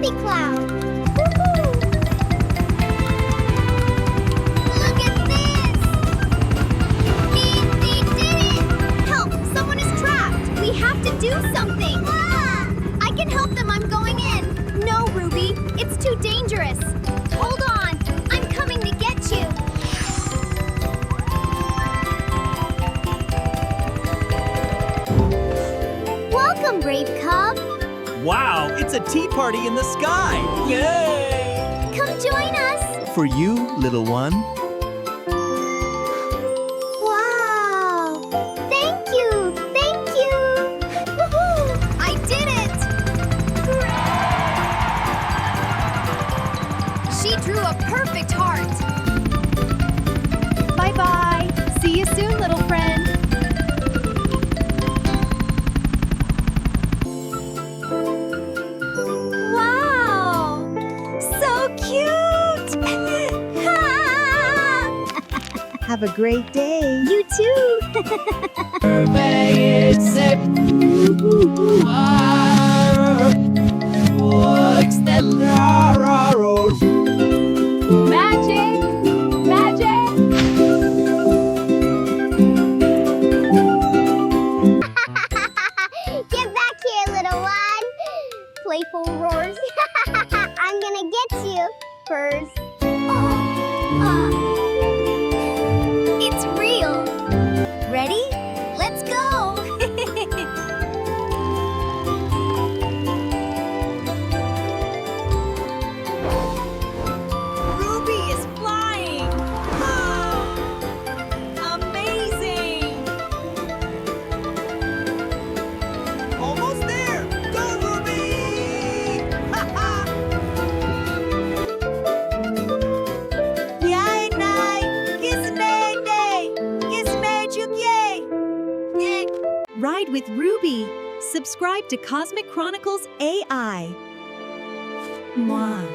Ruby Cloud. Woohoo! Look at this! They did it! Help! Someone is trapped! We have to do something! Ah! I can help them, I'm going in! No, Ruby, it's too dangerous! Hold on, I'm coming to get you! Welcome, brave cub! Wow, it's a tea party in the sky! Yay! Come join us! For you, little one. Wow! Thank you! Thank you! Woohoo! I did it! She drew a perfect heart! Bye-bye! See you soon, little friend! Wow! So cute! Have a great day! You too! Magic! Magic! Get back here, little one! Playful roars. I'm gonna get you, Purrs. It's real. Ready? Let's go! Ruby is flying! Amazing! Almost there! Go, Ruby! Yay, nay! Gizme day! Gizme yay! Ride with Ruby. Subscribe to Cosmic Chronicles AI. Mwah.